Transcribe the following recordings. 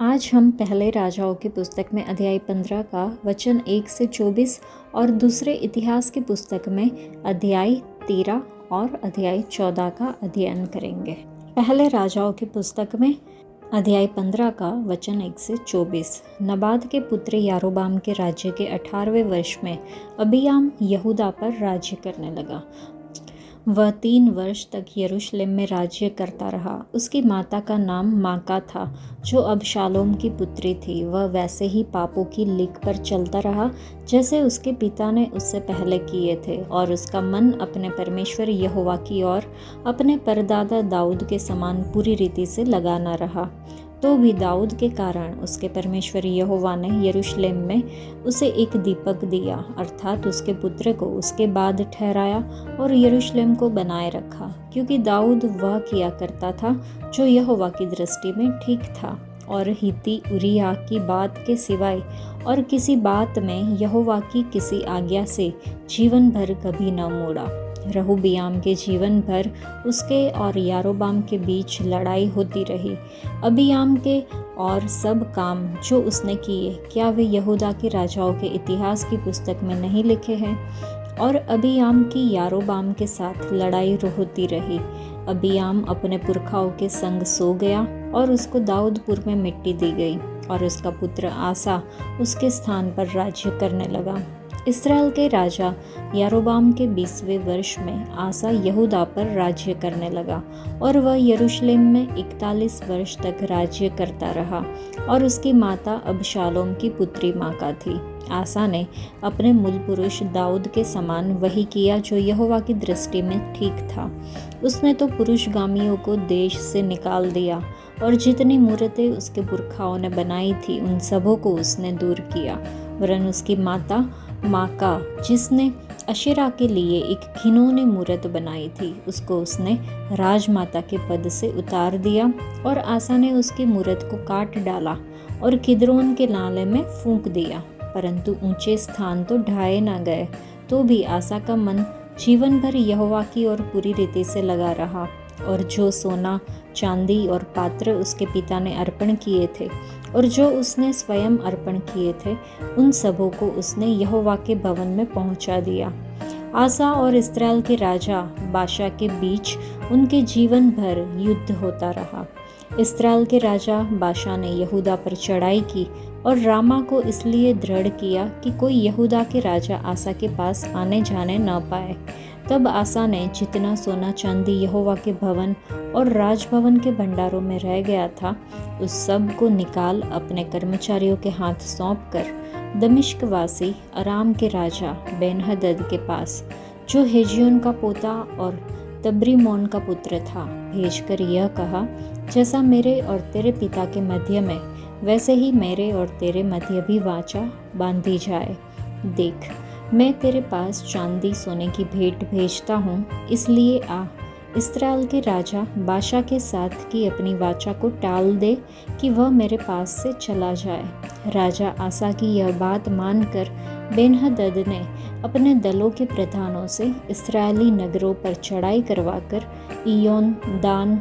आज हम पहले राजाओं की पुस्तक में अध्याय 15 का वचन 1 से 24 और दूसरे इतिहास की पुस्तक में अध्याय 13 और अध्याय 14 का अध्ययन करेंगे। पहले राजाओं की पुस्तक में अध्याय 15 का वचन 1 से 24। नबाद के पुत्र यारोबाम के राज्य के 18वें वर्ष में अबियाम यहूदा पर राज्य करने लगा। वह 3 वर्ष तक यरूशलेम में राज्य करता रहा। उसकी माता का नाम माका था, जो अबशालोम की पुत्री थी। वह वैसे ही पापों की लीक पर चलता रहा जैसे उसके पिता ने उससे पहले किए थे, और उसका मन अपने परमेश्वर यहोवा की ओर अपने परदादा दाऊद के समान पूरी रीति से लगा न रहा। तो भी दाऊद के कारण उसके परमेश्वर यहोवा ने यरूशलेम में उसे एक दीपक दिया, अर्थात उसके पुत्र को उसके बाद ठहराया और यरूशलेम को बनाए रखा, क्योंकि दाऊद वह किया करता था जो यहोवा की दृष्टि में ठीक था, और हित्ती उरिय्याह की बात के सिवाय और किसी बात में यहोवा की किसी आज्ञा से जीवन भर कभी न मुड़ा। रहूबियाम के जीवन भर उसके और यारोबाम के बीच लड़ाई होती रही। अबियाम के और सब काम जो उसने किए, क्या वे यहूदा के राजाओं के इतिहास की पुस्तक में नहीं लिखे हैं? और अबियाम की यारोबाम के साथ लड़ाई होती रही। अबियाम अपने पुरखाओं के संग सो गया और उसको दाऊदपुर में मिट्टी दी गई, और उसका पुत्र आसा उसके स्थान पर राज्य करने लगा। इस्राएल के राजा यारोबाम के 20वें वर्ष में आसा यहूदा पर राज्य करने लगा, और वह यरूशलेम में 41 वर्ष तक राज्य करता रहा, और उसकी माता अबशालोम की पुत्री माका थी। आसा ने अपने मूल पुरुष दाऊद के समान वही किया जो यहोवा की दृष्टि में ठीक था। उसने तो पुरुषगामियों को देश से निकाल दिया, और जितनी मूरतें उसके पुरखाओं ने बनाई थी उन सबों को उसने दूर किया। वरन उसकी माता माका, जिसने अशेरा के लिए एक घिनौनी मूरत बनाई थी, उसको उसने राजमाता के पद से उतार दिया, और आसा ने उसकी मूरत को काट डाला और किद्रोन के नाले में फूंक दिया, परंतु ऊंचे स्थान तो ढाए न गए। तो भी आसा का मन जीवन भर यहोवा की ओर पूरी रीति से लगा रहा, और जो सोना चांदी और पात्र उसके पिता ने अर्पण किए थे और जो उसने स्वयं अर्पण किए थे, उन सबों को उसने यहोवा के भवन में पहुंचा दिया। आसा और इस्राएल के राजा बाशा के बीच उनके जीवन भर युद्ध होता रहा। इस्राएल के राजा बाशा ने यहूदा पर चढ़ाई की और रामा को इसलिए दृढ़ किया कि कोई यहूदा के राजा आसा के पास आने जाने न पाए। तब आसा ने जितना सोना चांदी यहोवा के भवन और राजभवन के भंडारों में रह गया था, उस सब को निकाल अपने कर्मचारियों के हाथ सौंपकर दमिश्क वासी अराम के राजा बेन्हदद के पास, जो हेजियोन का पोता और तब्रिमोन का पुत्र था, भेजकर यह कहा, जैसा मेरे और तेरे पिता के मध्य में, वैसे ही मेरे और तेरे मध्य भी वाचा बांधी जाए। देख, मैं तेरे पास चांदी सोने की भेंट भेजता हूँ, इसलिए आ, इस्राएल के राजा बाशा के साथ की अपनी वाचा को टाल दे कि वह मेरे पास से चला जाए। राजा आसा की यह बात मानकर बेन्हदद ने अपने दलों के प्रधानों से इस्राएली नगरों पर चढ़ाई करवाकर इयोन, दान,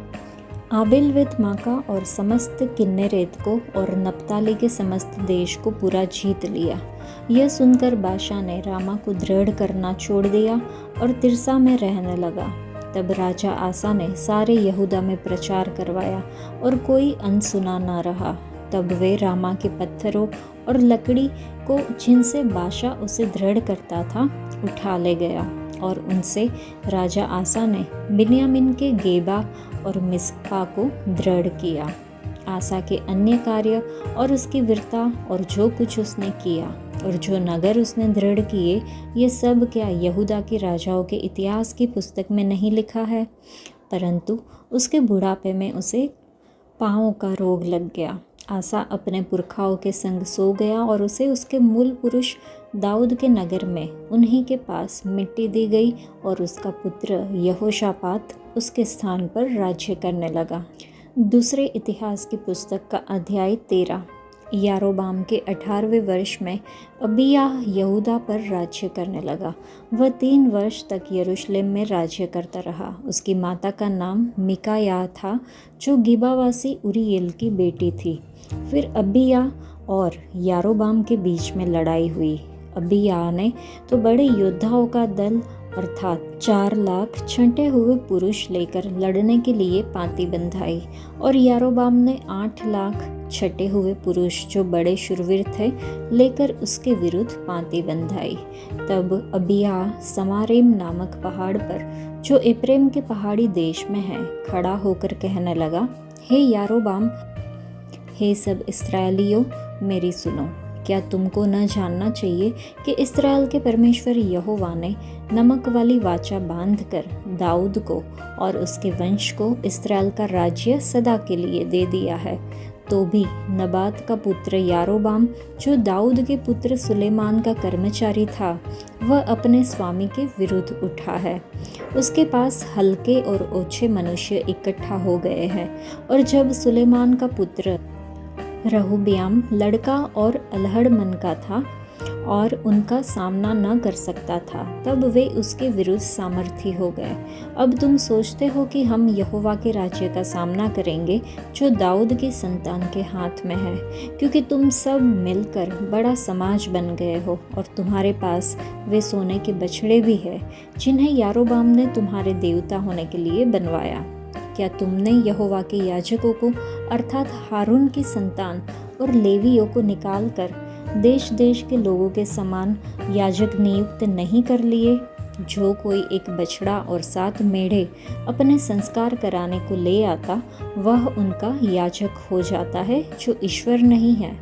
आबेल माका और समस्त किन्नेरेत को और नप्ताली के समस्त देश को पूरा जीत लिया। यह सुनकर बाशा ने रामा को दृढ़ करना छोड़ दिया और तिर्सा में रहने लगा। तब राजा आसा ने सारे यहूदा में प्रचार करवाया, और कोई अनसुना न रहा। तब वे रामा के पत्थरों और लकड़ी को, जिनसे बाशा उसे दृढ़ करता था, उठा ले गया, और उनसे राजा आसा ने बिन्यामीन के गेबा और मिस्पा को दृढ़ किया। आसा के अन्य कार्य और उसकी वीरता और जो कुछ उसने किया और जो नगर उसने दृढ़ किए, ये सब क्या यहूदा के राजाओं के इतिहास की पुस्तक में नहीं लिखा है? परंतु उसके बुढ़ापे में उसे पाँवों का रोग लग गया। आसा अपने पुरखाओं के संग सो गया, और उसे उसके मूल पुरुष दाऊद के नगर में उन्हीं के पास मिट्टी दी गई, और उसका पुत्र यहोशापात उसके स्थान पर राज्य करने लगा। दूसरे इतिहास की पुस्तक का अध्याय 13। यारोबाम के 18वें वर्ष में अबिय्याह यहूदा पर राज्य करने लगा। वह 3 वर्ष तक यरूशलेम में राज्य करता रहा। उसकी माता का नाम मिकायाह था, जो गिबावासी उरियेल की बेटी थी। फिर अबिय्याह और यारोबाम के बीच में लड़ाई हुई। अबिय्याह ने तो बड़े योद्धाओं का दल अर्थात 4 लाख छंटे हुए पुरुष लेकर लड़ने के लिए पाँति बंधाई, और यारोबाम ने 8 लाख छटे हुए पुरुष जो बड़े शूरवीर थे लेकर उसके विरुद्ध पाँति बंधाई। तब अबिय्याह समारेम नामक पहाड़ पर, जो एप्रेम के पहाड़ी देश में है, खड़ा होकर कहने लगा, हे यारोबाम, हे सब इस्राएलियों, मेरी सुनो। क्या तुमको न जानना चाहिए कि इस्राएल के परमेश्वर यहोवा ने नमक वाली वाचा बांधकर दाऊद को और उसके वंश को इस्राएल का राज्य सदा के लिए दे दिया है। तो भी नबात का पुत्र यारोबाम, जो दाऊद के पुत्र सुलेमान का कर्मचारी था, वह अपने स्वामी के विरुद्ध उठा है। उसके पास हल्के और ओछे मनुष्य इकट्ठा हो गए हैं, और जब सुलेमान का पुत्र रहोबियाम लड़का और अल्हड़ मन का था और उनका सामना न कर सकता था, तब वे उसके विरुद्ध सामर्थी हो गए। अब तुम सोचते हो कि हम यहोवा के राज्य का सामना करेंगे, जो दाऊद की संतान के हाथ में है, क्योंकि तुम सब मिलकर बड़ा समाज बन गए हो, और तुम्हारे पास वे सोने के बछड़े भी हैं, जिन्हें यारोबाम ने तुम्हारे देवता होने के लिए बनवाया। क्या तुमने यहोवा के याजकों को अर्थात हारून की संतान और लेवियों को निकालकर देश देश के लोगों के समान याजक नियुक्त नहीं कर लिए? जो कोई एक बछड़ा और 7 मेढ़े अपने संस्कार कराने को ले आता, वह उनका याजक हो जाता है, जो ईश्वर नहीं है,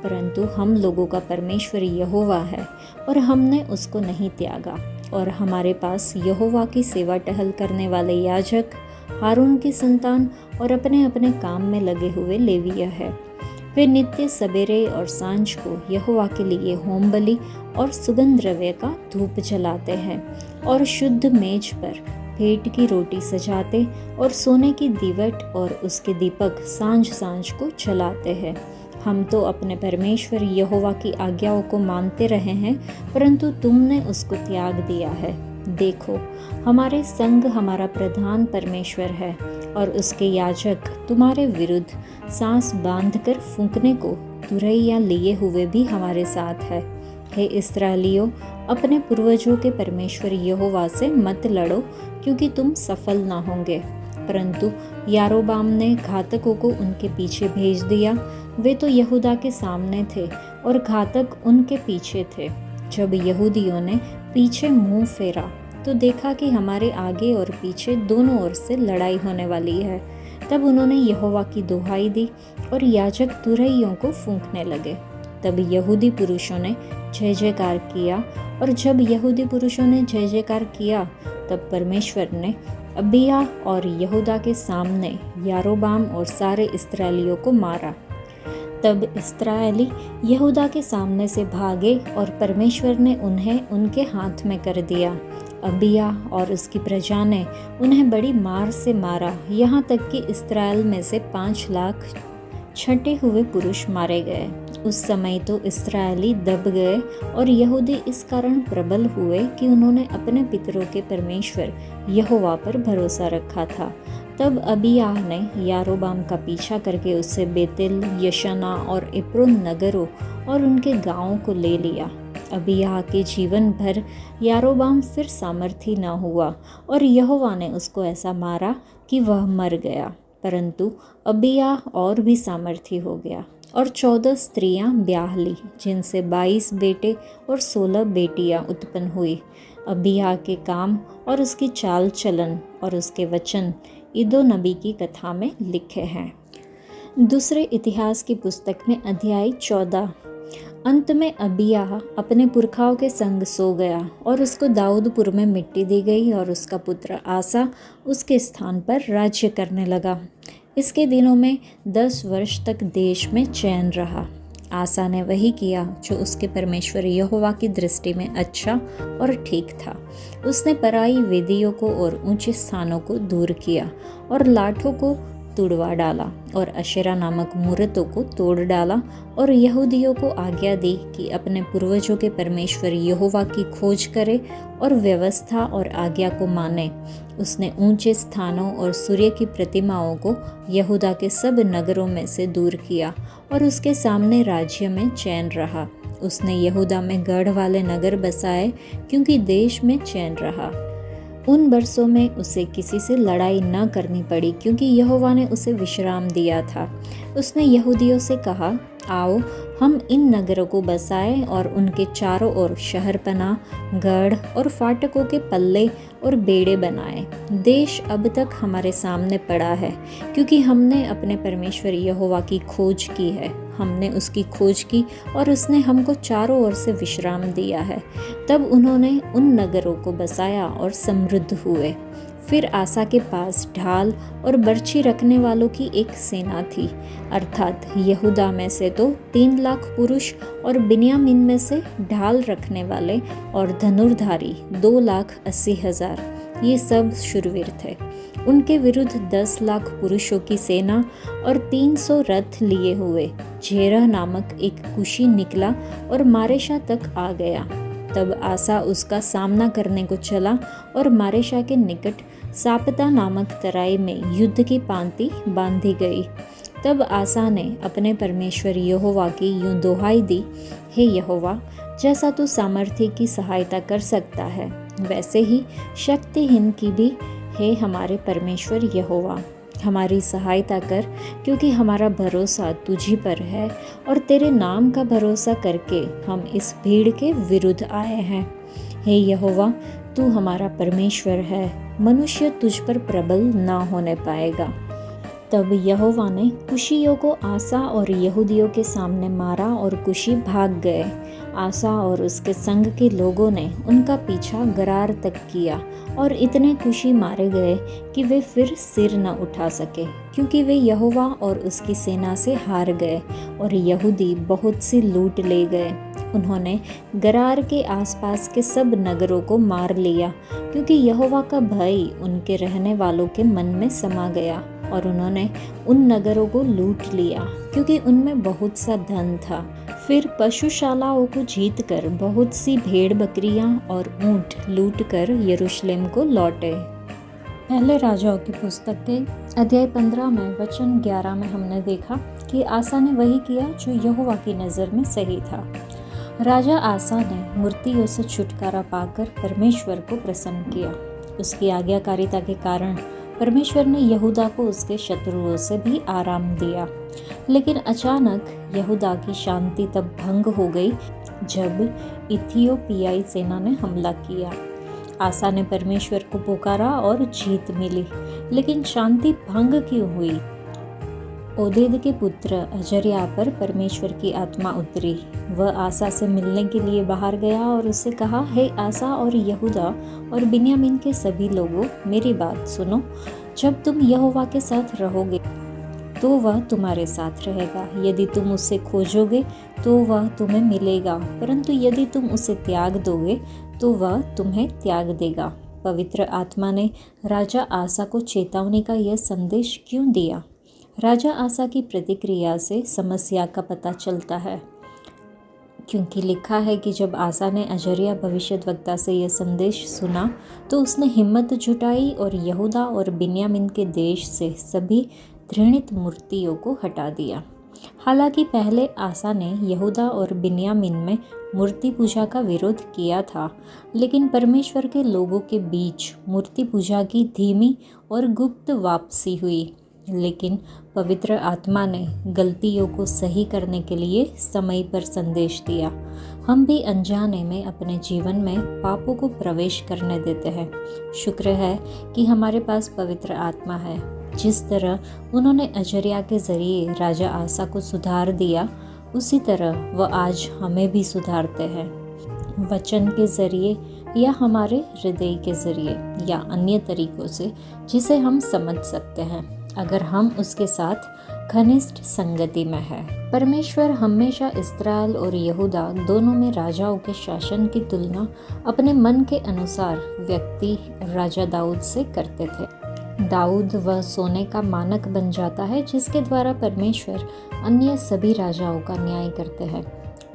परंतु हम लोगों का परमेश्वर यहोवा है, और हमने उसको नहीं त्यागा। और हमारे पास यहोवा की सेवा टहल करने वाले याजक, हारून की संतान और अपने अपने काम में लगे हुए लेवीय है। वे नित्य सवेरे और सांझ को यहोवा के लिए होम बलि और सुगंध द्रव्य का धूप जलाते हैं, और शुद्ध मेज पर भेंट की रोटी सजाते और सोने की दीवट और उसके दीपक सांझ सांझ को जलाते हैं। हम तो अपने परमेश्वर यहोवा की आज्ञाओं को मानते रहे हैं, परंतु तुमने उसको त्याग दिया है। देखो, हमारे संग हमारा प्रधान परमेश्वर है, और उसके याजक तुम्हारे विरुद्ध सांस बांधकर फूंकने को तुरैया लिए हुए भी हमारे साथ है। हे इस्राएलियों, अपने पूर्वजों के परमेश्वर यहोवा से मत लड़ो, क्योंकि तुम सफल ना होंगे। परंतु यारोबाम ने घातकों को उनके पीछे भेज दिया। वे तो यहूदा के सामने थे और घातक उनके पीछे थे। जब यहूदियों ने पीछे मुंह फेरा तो देखा कि हमारे आगे और पीछे दोनों ओर से लड़ाई होने वाली है। तब उन्होंने यहोवा की दुहाई दी और याजक तुरैयों को फूंकने लगे। तब यहूदी पुरुषों ने जय जयकार किया, और जब यहूदी पुरुषों ने जय जयकार किया, तब परमेश्वर ने अबिय्याह और यहूदा के सामने यारोबाम और सारे इस्राएलियों को मारा। तब इस्राएली यहूदा के सामने से भागे, और परमेश्वर ने उन्हें उनके हाथ में कर दिया। अबिय्याह और उसकी प्रजा ने उन्हें बड़ी मार से मारा, यहाँ तक कि इस्राएल में से 5 लाख छंटे हुए पुरुष मारे गए। उस समय तो इस्राएली दब गए, और यहूदी इस कारण प्रबल हुए कि उन्होंने अपने पितरों के परमेश्वर यहोवा पर भरोसा रखा था। तब अबिय्याह ने यारोबाम का पीछा करके उससे बेतेल, यशना और एप्रोन नगरों और उनके गांवों को ले लिया। अबिय्याह के जीवन भर यारोबाम फिर सामर्थी न हुआ, और यहोवा ने उसको ऐसा मारा कि वह मर गया। परंतु अबिय्याह और भी सामर्थी हो गया, और 14 स्त्रियां ब्याह ली, जिनसे 22 बेटे और 16 बेटियां उत्पन्न हुई। अबिय्याह के काम और उसकी चाल चलन और उसके वचन इदो नबी की कथा में लिखे हैं। दूसरे इतिहास की पुस्तक में अध्याय 14। अंत में अबिय्याह अपने पुरखाओं के संग सो गया, और उसको दाऊदपुर में मिट्टी दी गई, और उसका पुत्र आसा उसके स्थान पर राज्य करने लगा। इसके दिनों में 10 वर्ष तक देश में चैन रहा। आसा ने वही किया जो उसके परमेश्वर यहोवा की दृष्टि में अच्छा और ठीक था। उसने पराई वेदियों को और ऊंचे स्थानों को दूर किया, और लाठों को तुड़वा डाला और अशेरा नामक मूर्तों को तोड़ डाला और यहूदियों को आज्ञा दी कि अपने पूर्वजों के परमेश्वर यहोवा की खोज करे और व्यवस्था और आज्ञा को माने। उसने ऊंचे स्थानों और सूर्य की प्रतिमाओं को यहूदा के सब नगरों में से दूर किया और उसके सामने राज्य में चैन रहा। उसने यहूदा में गढ़ वाले नगर बसाए क्योंकि देश में चैन रहा। उन वर्षों में उसे किसी से लड़ाई न करनी पड़ी क्योंकि यहोवा ने उसे विश्राम दिया था। उसने यहूदियों से कहा, आओ हम इन नगरों को बसाएं और उनके चारों ओर शहरपनाह, गढ़ और फाटकों के पल्ले और बेड़े बनाएं। देश अब तक हमारे सामने पड़ा है क्योंकि हमने अपने परमेश्वर यहोवा की खोज की है। हमने उसकी खोज की और उसने हमको चारों ओर से विश्राम दिया है। तब उन्होंने उन नगरों को बसाया और समृद्ध हुए। फिर आसा के पास ढाल और बर्छी रखने वालों की एक सेना थी, अर्थात यहूदा में से तो 3 लाख पुरुष और बिन्यामीन में से ढाल रखने वाले और धनुर्धारी 2,80,000। ये सब शूरवीर थे। उनके विरुद्ध 10 लाख पुरुषों की सेना और 300 रथ लिए हुए झेरह नामक एक कुशी निकला और मारेशा तक आ गया। तब आसा उसका सामना करने को चला और मारेशा के निकट सापता नामक तराई में युद्ध की पांति बांधी गई। तब आसा ने अपने परमेश्वर यहोवा की यूं दुहाई दी, हे यहोवा, जैसा तू सामर्थ्य की सहायता कर सकता है वैसे ही शक्तिहीन की भी हे हमारे परमेश्वर यहोवा, हमारी सहायता कर, क्योंकि हमारा भरोसा तुझी पर है और तेरे नाम का भरोसा करके हम इस भीड़ के विरुद्ध आए हैं। हे यहोवा, तू हमारा परमेश्वर है, मनुष्य तुझ पर प्रबल न होने पाएगा। तब यहोवा ने कुशियों को आसा और यहूदियों के सामने मारा और कुशी भाग गए। आसा और उसके संग के लोगों ने उनका पीछा गरार तक किया और इतने कुशी मारे गए कि वे फिर सिर न उठा सके, क्योंकि वे यहोवा और उसकी सेना से हार गए और यहूदी बहुत सी लूट ले गए। उन्होंने गरार के आसपास के सब नगरों को मार लिया, क्योंकि यहोवा का भय उनके रहने वालों के मन में समा गया और उन्होंने उन नगरों को लूट लिया, क्योंकि उनमें बहुत सा धन था। फिर पशुशालाओं को जीतकर बहुत सी भेड़ बकरियां और ऊंट लूटकर यरूशलेम को लौटे। पहले राजाओं की पुस्तक के अध्याय 15 में वचन 11 में हमने देखा कि आसा ने वही किया जो यहोवा की नज़र में सही था। राजा आसा ने मूर्तियों से छुटकारा पाकर परमेश्वर को प्रसन्न किया। उसकी आज्ञाकारिता के कारण परमेश्वर ने यहूदा को उसके शत्रुओं से भी आराम दिया। लेकिन अचानक यहूदा की शांति तब भंग हो गई जब इथियोपियाई सेना ने हमला किया। आसा ने परमेश्वर को पुकारा और जीत मिली, लेकिन शांति भंग क्यों हुई? ओदेद के पुत्र अजर्या पर परमेश्वर की आत्मा उतरी। वह आसा से मिलने के लिए बाहर गया और उससे कहा, हे आसा और यहूदा और बिन्यामीन के सभी लोगों, मेरी बात सुनो। जब तुम यहोवा के साथ रहोगे तो वह तुम्हारे साथ रहेगा। यदि तुम उसे खोजोगे तो वह तुम्हें मिलेगा, परंतु यदि तुम उसे त्याग दोगे तो वह तुम्हें त्याग देगा। पवित्र आत्मा ने राजा आसा को चेतावनी का यह संदेश क्यों दिया? राजा आसा की प्रतिक्रिया से समस्या का पता चलता है, क्योंकि लिखा है कि जब आसा ने अजर्या भविष्यद्वक्ता से यह संदेश सुना तो उसने हिम्मत जुटाई और यहूदा और बिन्यामीन के देश से सभी घृणित मूर्तियों को हटा दिया। हालांकि पहले आसा ने यहूदा और बिन्यामीन में मूर्ति पूजा का विरोध किया था, लेकिन परमेश्वर के लोगों के बीच मूर्ति पूजा की धीमी और गुप्त वापसी हुई। लेकिन पवित्र आत्मा ने गलतियों को सही करने के लिए समय पर संदेश दिया। हम भी अनजाने में अपने जीवन में पापों को प्रवेश करने देते हैं। शुक्र है कि हमारे पास पवित्र आत्मा है। जिस तरह उन्होंने अजर्या के जरिए राजा आसा को सुधार दिया, उसी तरह वह आज हमें भी सुधारते हैं, वचन के जरिए या हमारे हृदय के जरिए या अन्य तरीकों से जिसे हम समझ सकते हैं, अगर हम उसके साथ घनिष्ठ संगति में है। परमेश्वर हमेशा इस्राएल और यहूदा दोनों में राजाओं के शासन की तुलना अपने मन के अनुसार व्यक्ति राजा दाऊद से करते थे। दाऊद वह सोने का मानक बन जाता है जिसके द्वारा परमेश्वर अन्य सभी राजाओं का न्याय करते हैं।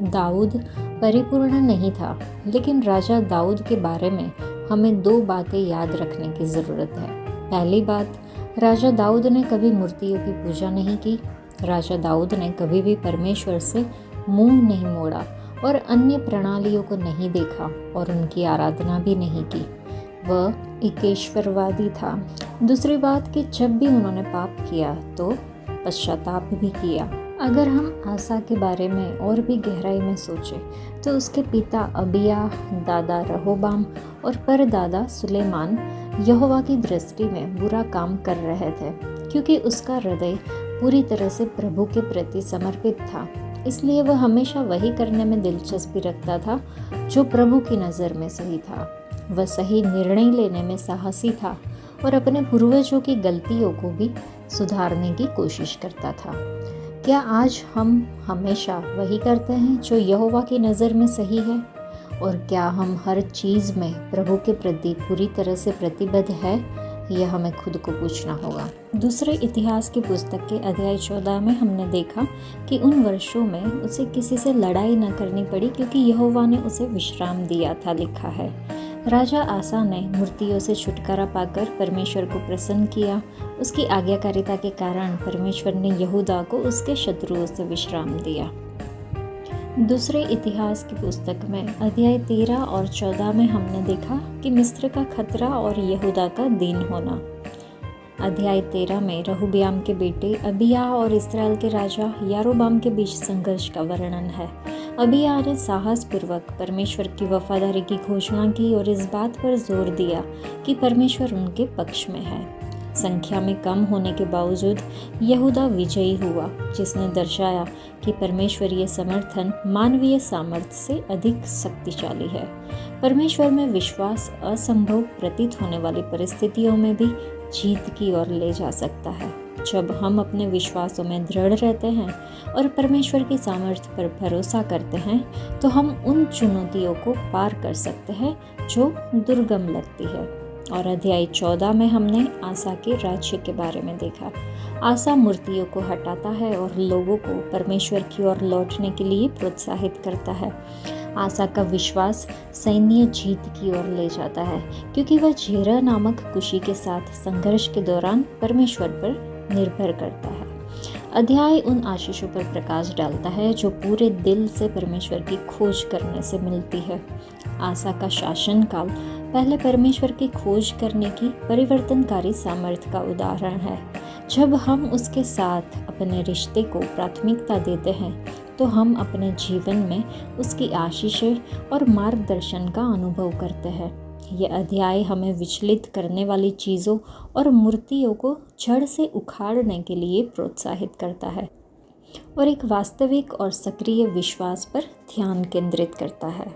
दाऊद परिपूर्ण नहीं था, लेकिन राजा दाऊद के बारे में हमें 2 बातें याद रखने की ज़रूरत है। पहली बात, राजा दाऊद ने कभी मूर्तियों की पूजा नहीं की। राजा दाऊद ने कभी भी परमेश्वर से मुंह नहीं मोड़ा और अन्य प्रणालियों को नहीं देखा और उनकी आराधना भी नहीं की। वह एकेश्वरवादी था। दूसरी बात कि जब भी उन्होंने पाप किया तो पश्चाताप भी किया। अगर हम आसा के बारे में और भी गहराई में सोचें तो उसके पिता अबिया, दादा रहोबाम और परदादा सुलेमान यहोवा की दृष्टि में बुरा काम कर रहे थे, क्योंकि उसका हृदय पूरी तरह से प्रभु के प्रति समर्पित था। इसलिए वह हमेशा वही करने में दिलचस्पी रखता था जो प्रभु की नज़र में सही था। वह सही निर्णय लेने में साहसी था और अपने पूर्वजों की गलतियों को भी सुधारने की कोशिश करता था। क्या आज हम हमेशा वही करते हैं जो यहोवा की नज़र में सही है? और क्या हम हर चीज़ में प्रभु के प्रति पूरी तरह से प्रतिबद्ध है? यह हमें खुद को पूछना होगा। दूसरे इतिहास की पुस्तक के अध्याय 14 में हमने देखा कि उन वर्षों में उसे किसी से लड़ाई न करनी पड़ी, क्योंकि यहोवा ने उसे विश्राम दिया था। लिखा है, राजा आसा ने मूर्तियों से छुटकारा पाकर परमेश्वर को प्रसन्न किया। उसकी आज्ञाकारिता के कारण परमेश्वर ने यहूदा को उसके शत्रुओं से विश्राम दिया। दूसरे इतिहास की पुस्तक में अध्याय 13 और 14 में हमने देखा कि मिस्र का खतरा और यहूदा का दीन होना। अध्याय 13 में रहोबियाम के बेटे अबिया और इस्राएल के राजा यारोबाम के बीच संघर्ष का वर्णन है। अबिया ने साहस पूर्वक परमेश्वर की वफादारी की घोषणा की और इस बात पर जोर दिया कि परमेश्वर उनके पक्ष में है। संख्या में कम होने के बावजूद यहूदा विजयी हुआ, जिसने दर्शाया कि परमेश्वरीय समर्थन मानवीय सामर्थ्य से अधिक शक्तिशाली है। परमेश्वर में विश्वास असंभव प्रतीत होने वाली परिस्थितियों में भी जीत की ओर ले जा सकता है। जब हम अपने विश्वासों में दृढ़ रहते हैं और परमेश्वर की सामर्थ्य पर भरोसा करते हैं, तो हम उन चुनौतियों को पार कर सकते हैं जो दुर्गम लगती है। और अध्याय 14 में हमने आसा के राज्य के बारे में देखा। आसा मूर्तियों को हटाता है और लोगों को परमेश्वर की ओर लौटने के लिए प्रोत्साहित करता है। आसा का विश्वास सैन्य जीत की ओर ले जाता है, क्योंकि वह झेरा नामक कुशी के साथ संघर्ष के दौरान परमेश्वर पर निर्भर करता है। अध्याय उन आशीषों पर प्रकाश डालता है जो पूरे दिल से परमेश्वर की खोज करने से मिलती है। आसा का शासन काल पहले परमेश्वर की खोज करने की परिवर्तनकारी सामर्थ्य का उदाहरण है। जब हम उसके साथ अपने रिश्ते को प्राथमिकता देते हैं, तो हम अपने जीवन में उसकी आशीषें और मार्गदर्शन का अनुभव करते हैं। यह अध्याय हमें विचलित करने वाली चीज़ों और मूर्तियों को जड़ से उखाड़ने के लिए प्रोत्साहित करता है और एक वास्तविक और सक्रिय विश्वास पर ध्यान केंद्रित करता है।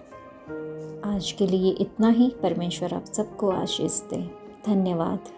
आज के लिए इतना ही। परमेश्वर आप सबको आशीष दे। धन्यवाद।